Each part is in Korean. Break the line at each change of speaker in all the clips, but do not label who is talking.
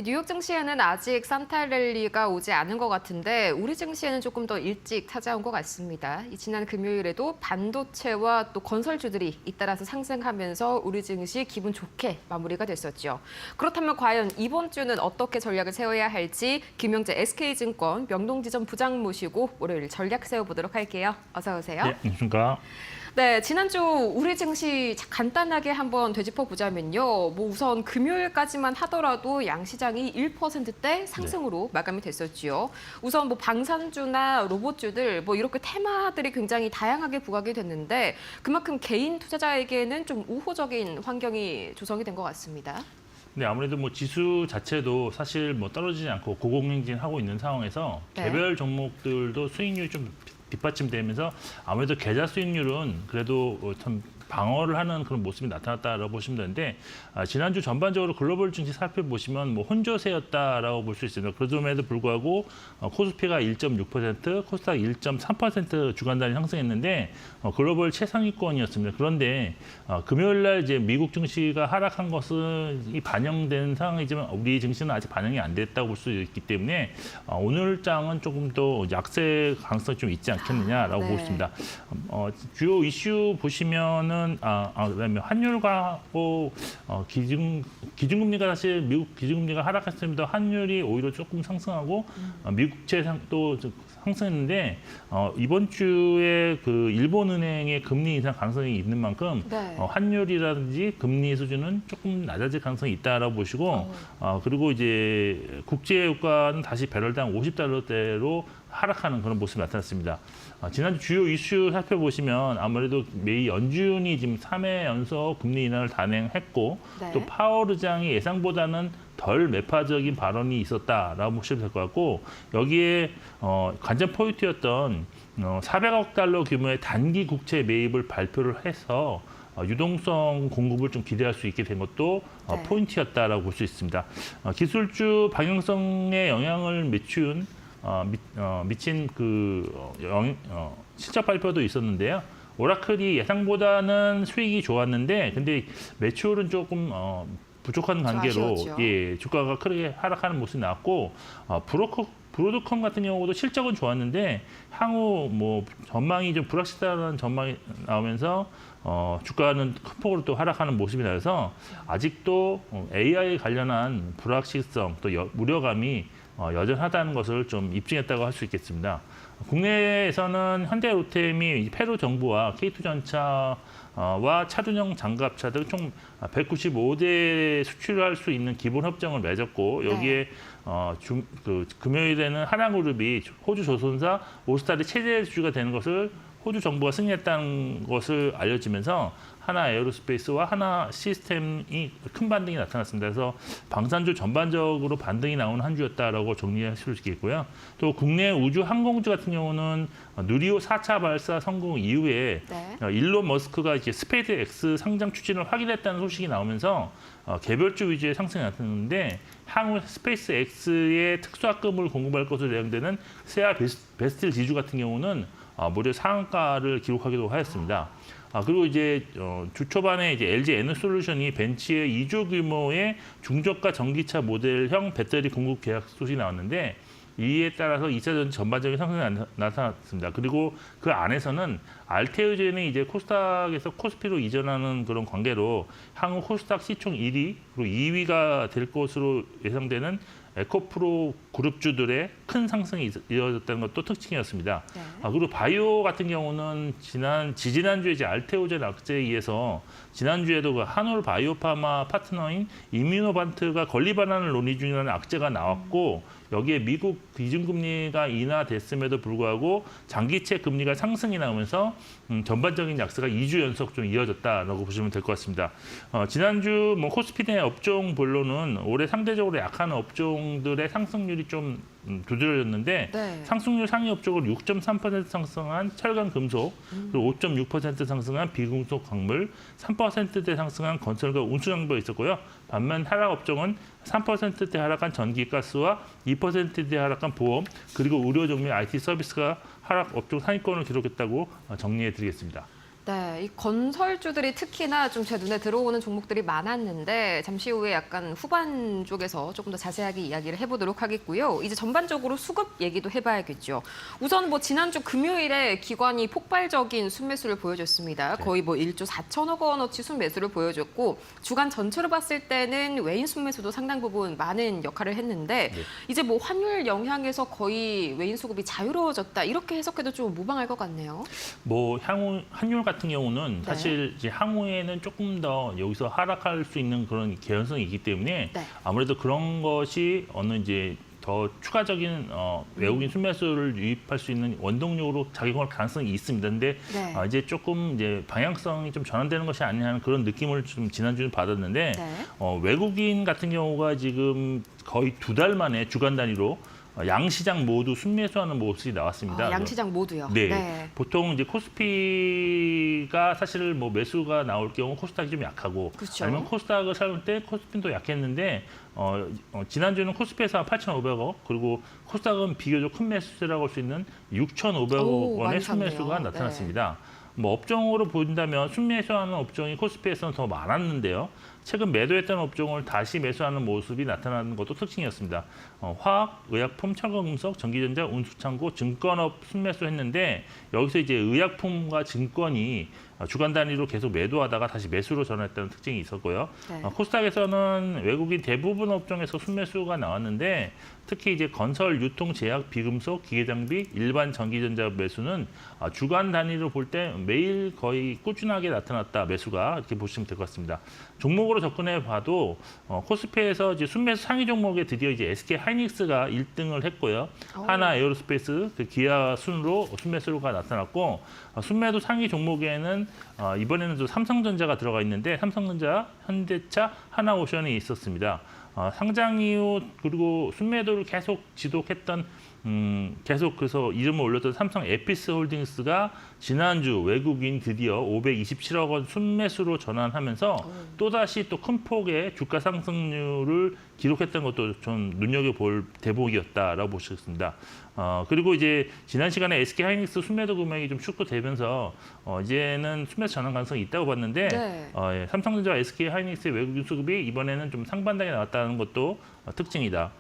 뉴욕 증시에는 아직 산타 랠리가 오지 않은 것 같은데 우리 증시에는 조금 더 일찍 찾아온 것 같습니다. 지난 금요일에도 반도체와 또 건설주들이 잇따라서 상승하면서 우리 증시 기분 좋게 마무리가 됐었죠. 그렇다면 과연 이번 주는 어떻게 전략을 세워야 할지 김영재 SK증권 명동지점 부장 모시고 월요일 전략 세워보도록 할게요. 어서 오세요.
네, 안녕하십니까.
네, 지난주 우리 증시 간단하게 한번 되짚어 보자면요. 우선 금요일까지만 하더라도 양시장이 1%대 상승으로 마감이 됐었지요. 우선 방산주나 로봇주들 이렇게 테마들이 굉장히 다양하게 부각이 됐는데 그만큼 개인 투자자에게는 좀 우호적인 환경이 조성이 된 것 같습니다.
네, 아무래도 지수 자체도 사실 떨어지지 않고 고공행진하고 있는 상황에서
네.
개별 종목들도 수익률이 좀 뒷받침되면서 아무래도 계좌 수익률은 그래도 참 방어를 하는 그런 모습이 나타났다라고 보시면 되는데 지난주 전반적으로 글로벌 증시 살펴보시면 혼조세였다라고 볼 수 있습니다. 그럼에도 불구하고 코스피가 1.6%, 코스닥 1.3% 주간 단위 상승했는데 글로벌 최상위권이었습니다. 그런데 금요일 날 이제 미국 증시가 하락한 것은 반영된 상황이지만 우리 증시는 아직 반영이 안 됐다고 볼 수 있기 때문에 오늘 장은 조금 더 약세 가능성이 좀 있지 않겠느냐라고
네.
보고 있습니다. 주요 이슈 보시면은 그다음에 환율하고 기준금리가 사실 미국 기준금리가 하락했습니다. 환율이 오히려 조금 상승하고 미국채 또 상승했는데 이번 주에 그 일본은행의 금리 인상 가능성이 있는 만큼
네.
환율이라든지 금리 수준은 조금 낮아질 가능성이 있다라고 보시고 그리고 이제 국제유가는 다시 배럴당 50달러대로 하락하는 그런 모습이 나타났습니다. 지난주 주요 이슈 살펴보시면 아무래도 미 연준이 지금 3회 연속 금리 인하를 단행했고
네.
또 파월 의장이 예상보다는 덜 매파적인 발언이 있었다라고 보시면 될 것 같고 여기에 관전 포인트였던 400억 달러 규모의 단기 국채 매입을 발표를 해서 유동성 공급을 좀 기대할 수 있게 된 것도
네.
포인트였다라고 볼 수 있습니다. 기술주 방향성에 영향을 미친 실적 발표도 있었는데요. 오라클이 예상보다는 수익이 좋았는데 근데 매출은 조금 부족한 관계로
아쉬웠죠.
주가가 크게 하락하는 모습이 나왔고 브로드컴 같은 경우도 실적은 좋았는데 향후 전망이 좀 불확실하다는 전망이 나오면서 주가는 큰 폭으로 또 하락하는 모습이 나서 아직도 AI 관련한 불확실성 또 우려감이 여전하다는 것을 좀 입증했다고 할 수 있겠습니다. 국내에서는 현대로템이 페루 정부와 K2전차와 차준형 장갑차 등 총 195대 수출할 수 있는 기본 협정을 맺었고 여기에 금요일에는 하나그룹이 호주 조선사 오스타리 체제주가 되는 것을 호주 정부가 승인했다는 것을 알려지면서 하나 에어로스페이스와 하나 시스템이 큰 반등이 나타났습니다. 그래서 방산주 전반적으로 반등이 나오는 한 주였다라고 정리하실 수 있겠고요. 또 국내 우주 항공주 같은 경우는 누리호 4차 발사 성공 이후에 일론 머스크가 이제 스페이스 X 상장 추진을 확인했다는 소식이 나오면서 개별주 위주의 상승이 나타났는데 향후 스페이스 X의 특수학금을 공급할 것으로 예상되는 세아 베스틸 지주 같은 경우는 무려 상한가를 기록하기도 하였습니다. 그리고 이제 주 초반에 이제 LG 에너솔루션이 벤치의 2조 규모의 중저가 전기차 모델형 배터리 공급 계약 소식이 나왔는데 이에 따라서 2차 전지 전반적인 상승이 나타났습니다. 그리고 그 안에서는 알테오젠이 이제 코스닥에서 코스피로 이전하는 그런 관계로 향후 코스닥 시총 1위 그리고 2위가 될 것으로 예상되는 에코프로 그룹주들의 큰 상승이 이어졌다는 것도 특징이었습니다.
네.
그리고 바이오 같은 경우는 지지난주에 이제 알테오젠 악재에 의해서 지난주에도 그 한올 바이오파마 파트너인 이뮤노반트가 권리 반환을 논의 중이라는 악재가 나왔고 여기에 미국 기준금리가 인하됐음에도 불구하고 장기채 금리가 상승이 나오면서 전반적인 약세가 2주 연속 좀 이어졌다라고 보시면 될 것 같습니다. 지난주 코스피 내 업종별로는 올해 상대적으로 약한 업종들의 상승률이 좀 두드러졌는데 상승률 상위 업종으로 6.3% 상승한 철강 금속, 그리고 5.6% 상승한 비금속 광물, 3%대 상승한 건설과 운수장비가 있었고요. 반면 하락 업종은 3%대 하락한 전기가스와 2%대 하락한 보험, 그리고 의료 종류 IT 서비스가 하락 업종 상위권을 기록했다고 정리해 드리겠습니다.
네, 이 건설주들이 특히나 좀 제 눈에 들어오는 종목들이 많았는데 잠시 후에 약간 후반 쪽에서 조금 더 자세하게 이야기를 해보도록 하겠고요. 이제 전반적으로 수급 얘기도 해봐야겠죠. 우선 뭐 지난주 금요일에 기관이 폭발적인 순매수를 보여줬습니다. 거의 뭐 1조 4천억 원어치 순매수를 보여줬고 주간 전체로 봤을 때는 외인 순매수도 상당 부분 많은 역할을 했는데 이제 뭐 환율 영향에서 거의 외인 수급이 자유로워졌다 이렇게 해석해도 좀 무방할 것 같네요.
뭐 환율 같은 경우는 사실 이제 향후에는 조금 더 여기서 하락할 수 있는 그런 개연성이 있기 때문에 아무래도 그런 것이 어느 이제 더 추가적인 외국인 순매수를 유입할 수 있는 원동력으로 작용할 가능성이 있습니다. 근데 이제 조금 이제 방향성이 좀 전환되는 것이 아니냐 하는 그런 느낌을 좀 지난주에 받았는데 외국인 같은 경우가 지금 거의 2달 만에 주간 단위로 양시장 모두 순매수하는 모습이 나왔습니다.
양시장 모두요?
네. 보통 이제 코스피가 사실 뭐 매수가 나올 경우 코스닥이 좀 약하고 아니면 코스닥을 살릴 때 코스피도 약했는데 지난주는 코스피에서 8,500억 그리고 코스닥은 비교적 큰 매수세라고 할 수 있는 6,500억 원의 순매수가 나타났습니다. 뭐 업종으로 본다면 순매수하는 업종이 코스피에서는 더 많았는데요. 최근 매도했던 업종을 다시 매수하는 모습이 나타나는 것도 특징이었습니다. 화학, 의약품, 철거금속, 전기전자, 운수창고, 증권업 순매수했는데 여기서 이제 의약품과 증권이 주간 단위로 계속 매도하다가 다시 매수로 전환했다는 특징이 있었고요. 코스닥에서는 외국인 대부분 업종에서 순매수가 나왔는데 특히 이제 건설, 유통, 제약, 비금속, 기계장비, 일반 전기전자 매수는 주간 단위로 볼 때 매일 거의 꾸준하게 나타났다 매수가 이렇게 보시면 될 것 같습니다. 종목으로 접근해 봐도 코스피에서 이제 순매수 상위 종목에 드디어 이제 SK 하이닉스가 1등을 했고요. 하나 에어로스페이스, 기아 순으로 순매수가 나타났고 순매도 상위 종목에는 이번에는 또 삼성전자가 들어가 있는데 삼성전자, 현대차, 하나오션이 있었습니다. 상장 이후 그리고 순매도를 계속 지속했던 계속 그래서 이름을 올렸던 삼성 에피스 홀딩스가 지난주 외국인 드디어 527억 원 순매수로 전환하면서 또다시 또 큰 폭의 주가 상승률을 기록했던 것도 좀 눈여겨볼 대목이었다라고 보시겠습니다. 그리고 이제 지난 시간에 SK 하이닉스 순매도 금액이 좀 축소되면서 이제는 순매수 전환 가능성이 있다고 봤는데 삼성전자와 SK 하이닉스의 외국인 수급이 이번에는 좀 상반되게 나왔다는 것도 특징이다.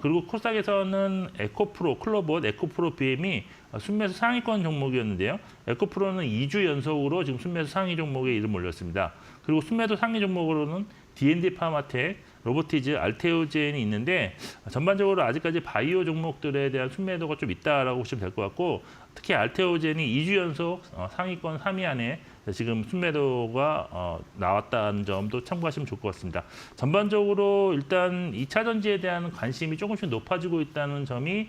그리고 코스닥에서는 에코프로, 클로봇, 에코프로 BM이 순매수 상위권 종목이었는데요. 에코프로는 2주 연속으로 지금 순매수 상위 종목에 이름 올렸습니다. 그리고 순매도 상위 종목으로는 D&D 파마텍, 로보티즈, 알테오젠이 있는데 전반적으로 아직까지 바이오 종목들에 대한 순매도가 좀 있다라고 보시면 될 것 같고 특히 알테오젠이 2주 연속 상위권 3위 안에 지금 순매도가 나왔다는 점도 참고하시면 좋을 것 같습니다. 전반적으로 일단 2차 전지에 대한 관심이 조금씩 높아지고 있다는 점이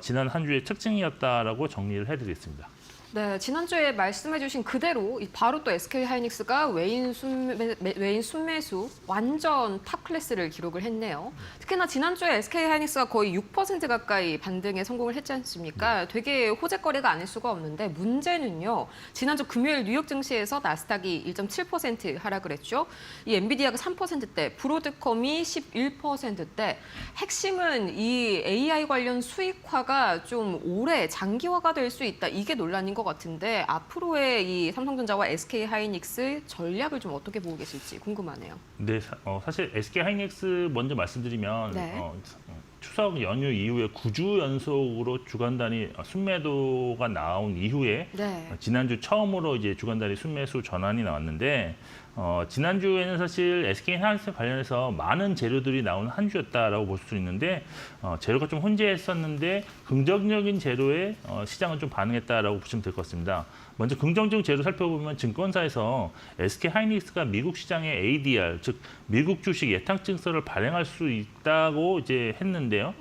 지난 한 주의 특징이었다라고 정리를 해드리겠습니다.
네, 지난주에 말씀해주신 그대로 바로 또 SK 하이닉스가 외인 순매수 완전 탑 클래스를 기록을 했네요. 특히나 지난주에 SK 하이닉스가 거의 6% 가까이 반등에 성공을 했지 않습니까? 되게 호재거리가 아닐 수가 없는데 문제는요. 지난주 금요일 뉴욕 증시에서 나스닥이 1.7% 하락을 했죠. 이 엔비디아가 3%대, 브로드컴이 11%대. 핵심은 이 AI 관련 수익화가 좀 오래 장기화가 될 수 있다. 이게 논란인 것 같은데 앞으로의 이 삼성전자와 SK 하이닉스 전략을 좀 어떻게 보고 계실지 궁금하네요.
네, 사실 SK 하이닉스 먼저 말씀드리면 추석 연휴 이후에 9주 연속으로 주간 단위 순매도가 나온 이후에 지난주 처음으로 이제 주간 단위 순매수 전환이 나왔는데 지난주에는 사실 SK 하이닉스 관련해서 많은 재료들이 나온 한 주였다라고 볼 수 있는데 재료가 좀 혼재했었는데 긍정적인 재료에 시장은 좀 반응했다라고 보시면 될 것 같습니다. 먼저 긍정적 재료 살펴보면 증권사에서 SK 하이닉스가 미국 시장의 ADR, 즉 미국 주식 예탁 증서를 발행할 수 있다고 이제 했는데요.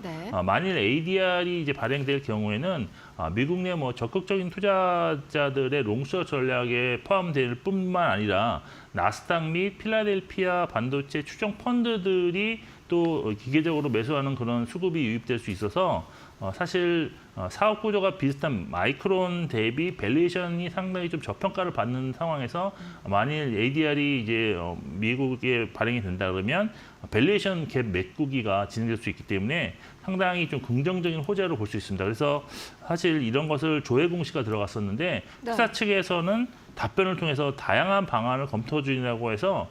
만일 ADR이 이제 발행될 경우에는 미국 내 뭐 적극적인 투자자들의 롱숏 전략에 포함될 뿐만 아니라 나스닥 및 필라델피아 반도체 추정 펀드들이 또 기계적으로 매수하는 그런 수급이 유입될 수 있어서 사실 사업 구조가 비슷한 마이크론 대비 밸류에이션이 상당히 좀 저평가를 받는 상황에서 만일 ADR이 이제 미국에 발행이 된다 그러면 밸류에이션 갭 메꾸기가 진행될 수 있기 때문에 상당히 좀 긍정적인 호재로 볼 수 있습니다. 그래서 사실 이런 것을 조회 공시가 들어갔었는데
네.
투자 측에서는 답변을 통해서 다양한 방안을 검토 중이라고 해서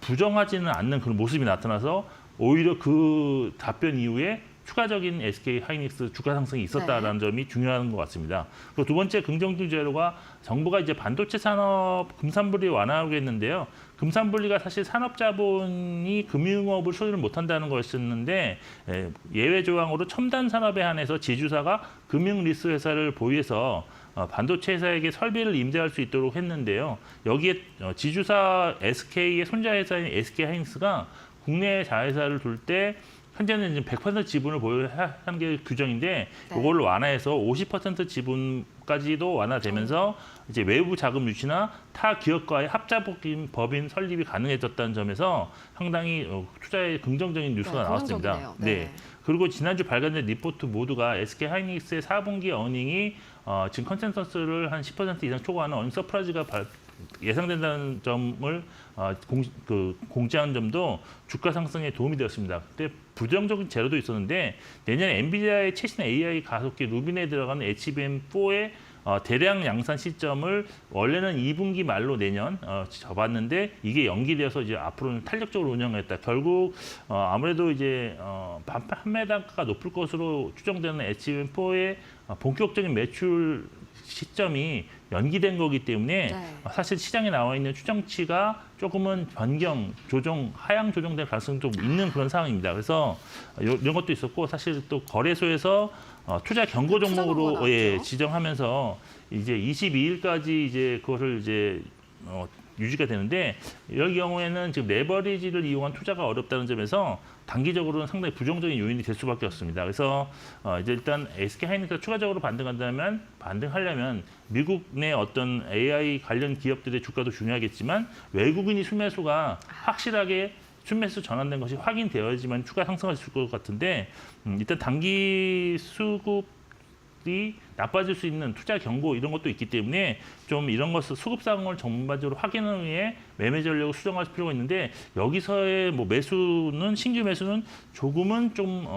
부정하지는 않는 그런 모습이 나타나서 오히려 그 답변 이후에 추가적인 SK 하이닉스 주가 상승이 있었다라는 점이 중요한 것 같습니다. 그리고 두 번째 긍정적 재료가 정부가 이제 반도체 산업 금산분리 완화하겠는데요. 금산분리가 사실 산업자본이 금융업을 소유를 못한다는 것이었는데 예외 조항으로 첨단 산업에 한해서 지주사가 금융 리스 회사를 보유해서 반도체 회사에게 설비를 임대할 수 있도록 했는데요. 여기에 지주사 SK의 손자 회사인 SK 하이닉스가 국내 자회사를 둘 때 현재는 지금 100% 지분을 보유하는 게 규정인데
네.
이걸 완화해서 50% 지분까지도 완화되면서 이제 외부 자금 유치나 타 기업과의 합작법인 설립이 가능해졌다는 점에서 상당히 투자에 긍정적인 뉴스가 나왔습니다.
긍정적이네요. 네.
그리고 지난주 발간된 리포트 모두가 SK 하이닉스의 4분기 어닝이 지금 컨센서스를 한 10% 이상 초과하는 어닝 서프라이즈가 예상된다는 점을 공지한 점도 주가 상승에 도움이 되었습니다. 그때 부정적인 재료도 있었는데 내년에 엔비디아의 최신 AI 가속기 루빈에 들어가는 HBM4의 대량 양산 시점을 원래는 2분기 말로 내년 잡았는데 이게 연기되어서 이제 앞으로는 탄력적으로 운영했다. 결국 아무래도 이제 판매 단가가 높을 것으로 추정되는 HBM4의 본격적인 매출 시점이 연기된 거기 때문에
네.
사실 시장에 나와 있는 추정치가 조금은 변경, 조정, 하향 조정될 가능성이 좀 있는 그런 상황입니다. 그래서 이런 것도 있었고 사실 또 거래소에서 투자 경고 종목으로 지정하면서 이제 22일까지 이제 그것을 이제 유지가 되는데 이럴 경우에는 지금 레버리지를 이용한 투자가 어렵다는 점에서 단기적으로는 상당히 부정적인 요인이 될 수밖에 없습니다. 그래서 이제 일단 SK 하이닉스가 추가적으로 반등하려면 미국 내 어떤 AI 관련 기업들의 주가도 중요하겠지만 외국인이 순매수가 확실하게 순매수 전환된 것이 확인되어야지만 추가 상승할 수 있을 것 같은데 일단 단기 수급이 나빠질 수 있는 투자 경고 이런 것도 있기 때문에 좀 이런 것을 수급 상황을 전반적으로 확인을 위해 매매 전략을 수정할 필요가 있는데 여기서의 뭐 매수는 신규 매수는 조금은 좀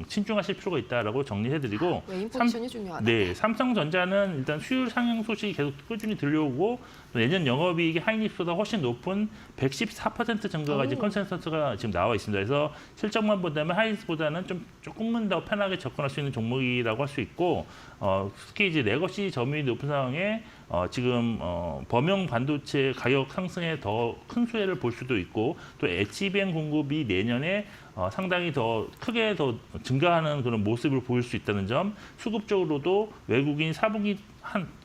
신중하실 필요가 있다라고 정리해드리고
외인 포지션이 중요하다.
네, 삼성전자는 일단 수율 상향 소식이 계속 꾸준히 들려오고 또 내년 영업이익이 하이닉스보다 훨씬 높은 114% 증가가 이제 컨센서스가 지금 나와 있습니다. 그래서 실적만 본다면 하이닉스보다는 좀 조금은 더 편하게 접근할 수 있는 종목이라고 할 수 있고 특히 이제 레거시 점유율이 높은 상황에 지금 범용 반도체 가격 상승에 더 큰 수혜를 볼 수도 있고 또 HBM 공급이 내년에 상당히 더 크게 더 증가하는 그런 모습을 보일 수 있다는 점, 수급적으로도 외국인 4분기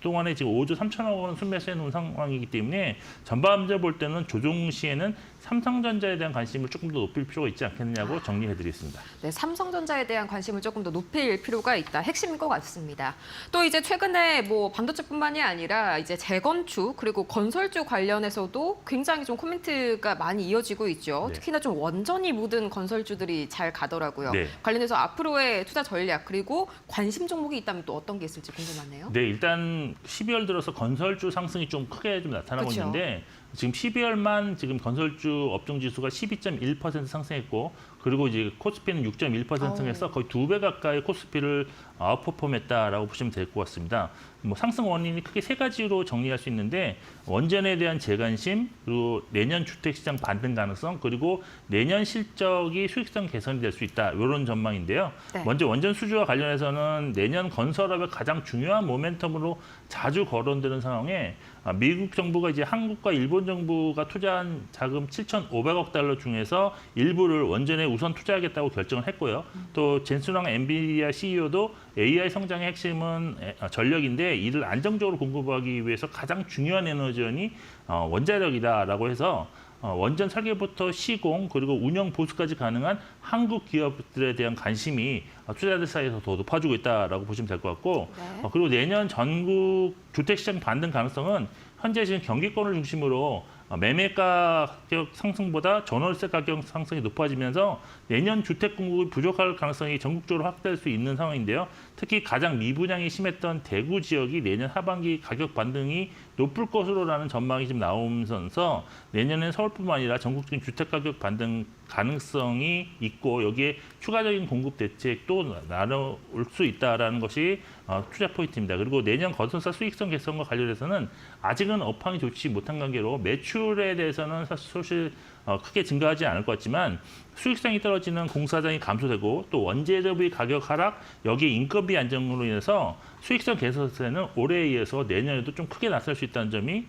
동안에 지금 5조 3천억 원 순매수해 놓은 상황이기 때문에 전반적으로 볼 때는 조정 시에는 삼성전자에 대한 관심을 조금 더 높일 필요가 있지 않겠느냐고 정리해드리겠습니다.
네, 삼성전자에 대한 관심을 조금 더 높일 필요가 있다. 핵심인 것 같습니다. 또 이제 최근에 뭐 반도체뿐만이 아니라 이제 재건축 그리고 건설주 관련해서도 굉장히 좀 코멘트가 많이 이어지고 있죠.
네.
특히나 좀 원전이 묻은 건설주들이 잘 가더라고요.
네.
관련해서 앞으로의 투자 전략 그리고 관심 종목이 있다면 또 어떤 게 있을지 궁금하네요.
네, 일단 12월 들어서 건설주 상승이 좀 크게 좀 나타나고
그렇죠.
있는데 지금 12월만 지금 건설주 업종 지수가 12.1% 상승했고 그리고 이제 코스피는 6.1% 상승해서 거의 2배 가까이 코스피를 아웃퍼폼했다라고 보시면 될 것 같습니다. 뭐 상승 원인이 크게 세 가지로 정리할 수 있는데 원전에 대한 재관심, 그리고 내년 주택시장 반등 가능성, 그리고 내년 실적이 수익성 개선이 될 수 있다. 이런 전망인데요.
네.
먼저 원전 수주와 관련해서는 내년 건설업의 가장 중요한 모멘텀으로 자주 거론되는 상황에 미국 정부가 이제 한국과 일본 정부가 투자한 자금 7,500억 달러 중에서 일부를 원전에 우선 투자하겠다고 결정을 했고요. 또 젠슨왕 엔비디아 CEO도 AI 성장의 핵심은 전력인데 이를 안정적으로 공급하기 위해서 가장 중요한 에너지원이 원자력이다라고 해서 원전 설계부터 시공 그리고 운영 보수까지 가능한 한국 기업들에 대한 관심이 투자자들 사이에서 더 높아지고 있다라고 보시면 될 것 같고 그리고 내년 전국 주택시장 반등 가능성은 현재 지금 경기권을 중심으로 매매 가격 상승보다 전월세 가격 상승이 높아지면서 내년 주택 공급이 부족할 가능성이 전국적으로 확대될 수 있는 상황인데요. 특히 가장 미분양이 심했던 대구 지역이 내년 하반기 가격 반등이 높을 것으로라는 전망이 지금 나오면서 내년엔 서울뿐만 아니라 전국적인 주택 가격 반등 가능성이 있고 여기에 추가적인 공급 대책도 나올 수 있다라는 것이 투자 포인트입니다. 그리고 내년 건설사 수익성 개선과 관련해서는 아직은 업황이 좋지 못한 관계로 매출에 대해서는 사실 크게 증가하지 않을 것 같지만 수익성이 떨어지는 공사장이 감소되고 또 원재료비 가격 하락, 여기에 인건비 안정으로 인해서 수익성 개선세는 올해에 이어서 내년에도 좀 크게 나설 수 있다는 점이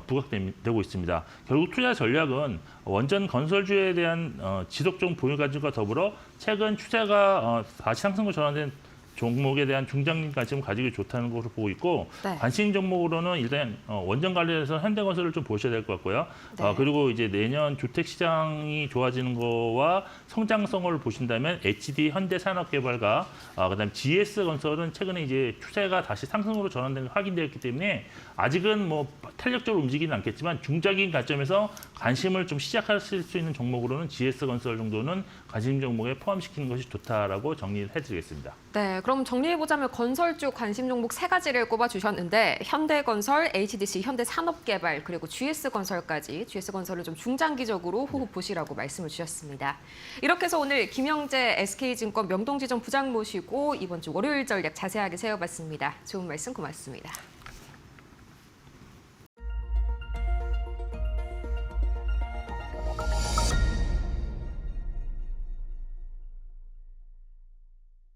부각되고 있습니다. 결국 투자 전략은 원전 건설주에 대한 지속적 보유 가치과 더불어 최근 추세가 다시 상승으로 전환된 종목에 대한 중장기 관심을 가지기 좋다는 것으로 보고 있고
네.
관심 종목으로는 일단 원전 관련해서 현대건설을 좀 보셔야 될 것 같고요.
네.
그리고 이제 내년 주택 시장이 좋아지는 거와 성장성을 보신다면 HD 현대산업개발과 그다음 GS건설은 최근에 이제 추세가 다시 상승으로 전환된 게 확인되었기 때문에 아직은 뭐 탄력적으로 움직이는 않겠지만 중장기 관점에서 관심을 좀 시작하실 수 있는 종목으로는 GS건설 정도는 관심 종목에 포함시키는 것이 좋다라고 정리를 해드리겠습니다.
네, 그럼 정리해보자면 건설 쪽 관심 종목 3가지를 꼽아주셨는데 현대건설, HDC, 현대산업개발 그리고 GS건설까지 GS건설을 좀 중장기적으로 호흡 보시라고 말씀을 주셨습니다. 이렇게 해서 오늘 김영재 SK증권 명동지점 부장 모시고 이번 주 월요일 전략 자세하게 세워봤습니다. 좋은 말씀 고맙습니다.